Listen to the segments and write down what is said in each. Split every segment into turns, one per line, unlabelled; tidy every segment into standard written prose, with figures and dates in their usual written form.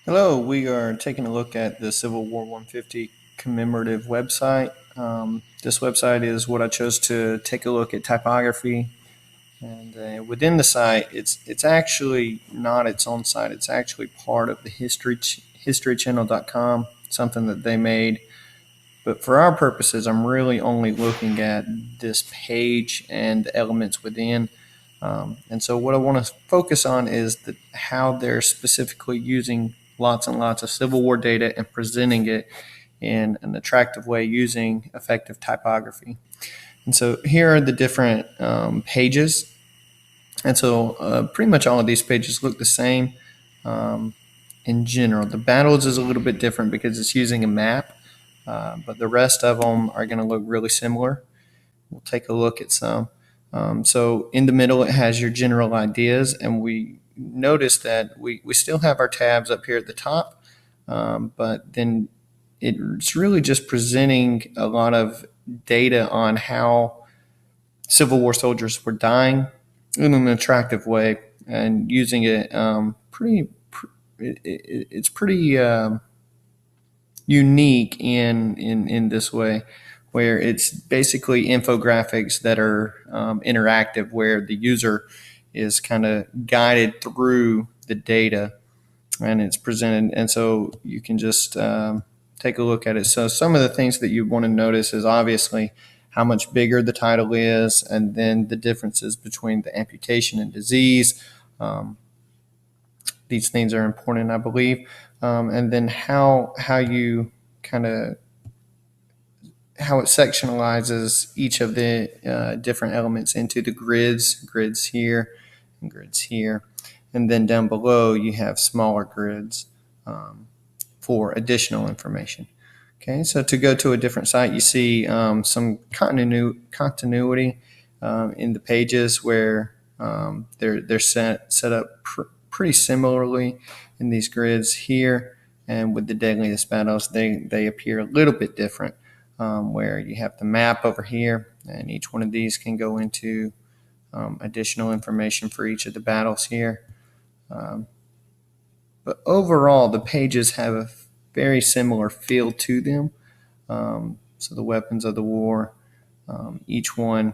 Hello, we are taking a look at the Civil War 150 commemorative website. This website is what I chose to take a look at typography. And within the site, it's actually not its own site. It's actually part of the historychannel.com, something that they made. But for our purposes, I'm really only looking at this page and the elements within. And so what I want to focus on is how they're specifically using lots and lots of Civil War data and presenting it in an attractive way using effective typography. And so here are the different pages. And so pretty much all of these pages look the same in general. The battles is a little bit different because it's using a map, but the rest of them are going to look really similar. We'll take a look at some. So in the middle, it has your general ideas, and we notice that we still have our tabs up here at the top, but then it's really just presenting a lot of data on how Civil War soldiers were dying in an attractive way and using it it's pretty unique in this way, where it's basically infographics that are interactive, where the user is kind of guided through the data and it's presented. And so you can just take a look at it. So some of the things that you want to notice is obviously how much bigger the title is, and then the differences between the amputation and disease. These things are important, I believe. And then how you kind of how it sectionalizes each of the different elements into the grids here and grids here. And then down below you have smaller grids for additional information. Okay, so to go to a different site, you see some continuity in the pages where they're set up pretty similarly in these grids here. And with the deadliest battles, they appear a little bit different, where you have the map over here, and each one of these can go into additional information for each of the battles here. But overall, the pages have a very similar feel to them. So the weapons of the war, each one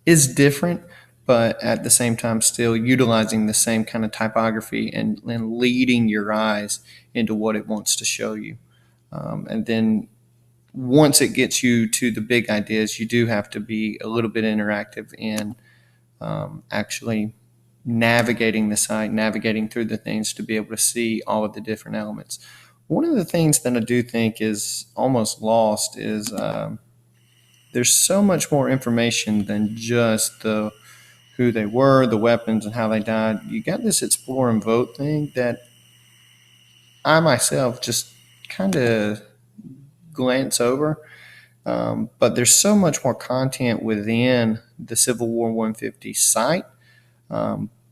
is different, but at the same time still utilizing the same kind of typography and leading your eyes into what it wants to show you. And then once it gets you to the big ideas, you do have to be a little bit interactive in actually navigating the site, navigating through the things to be able to see all of the different elements. One of the things that I do think is almost lost is there's so much more information than just who they were, the weapons, and how they died. You got this explore and vote thing that I myself just kind of glance over. But there's so much more content within the Civil War 150 site.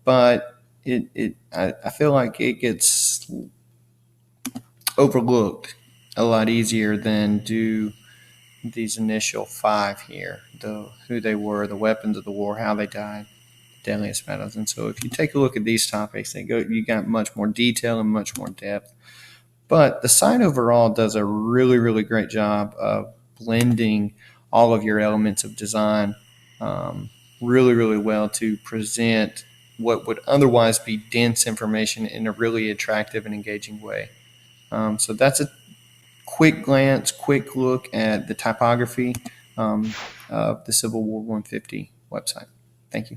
But I feel like it gets overlooked a lot easier than do these initial 5 here: who they were, the weapons of the war, how they died, deadliest battles. And so if you take a look at these topics, you got much more detail and much more depth. But the site overall does a really, really great job of blending all of your elements of design really, really well to present what would otherwise be dense information in a really attractive and engaging way. So that's a quick glance, quick look at the typography of the Civil War 150 website. Thank you.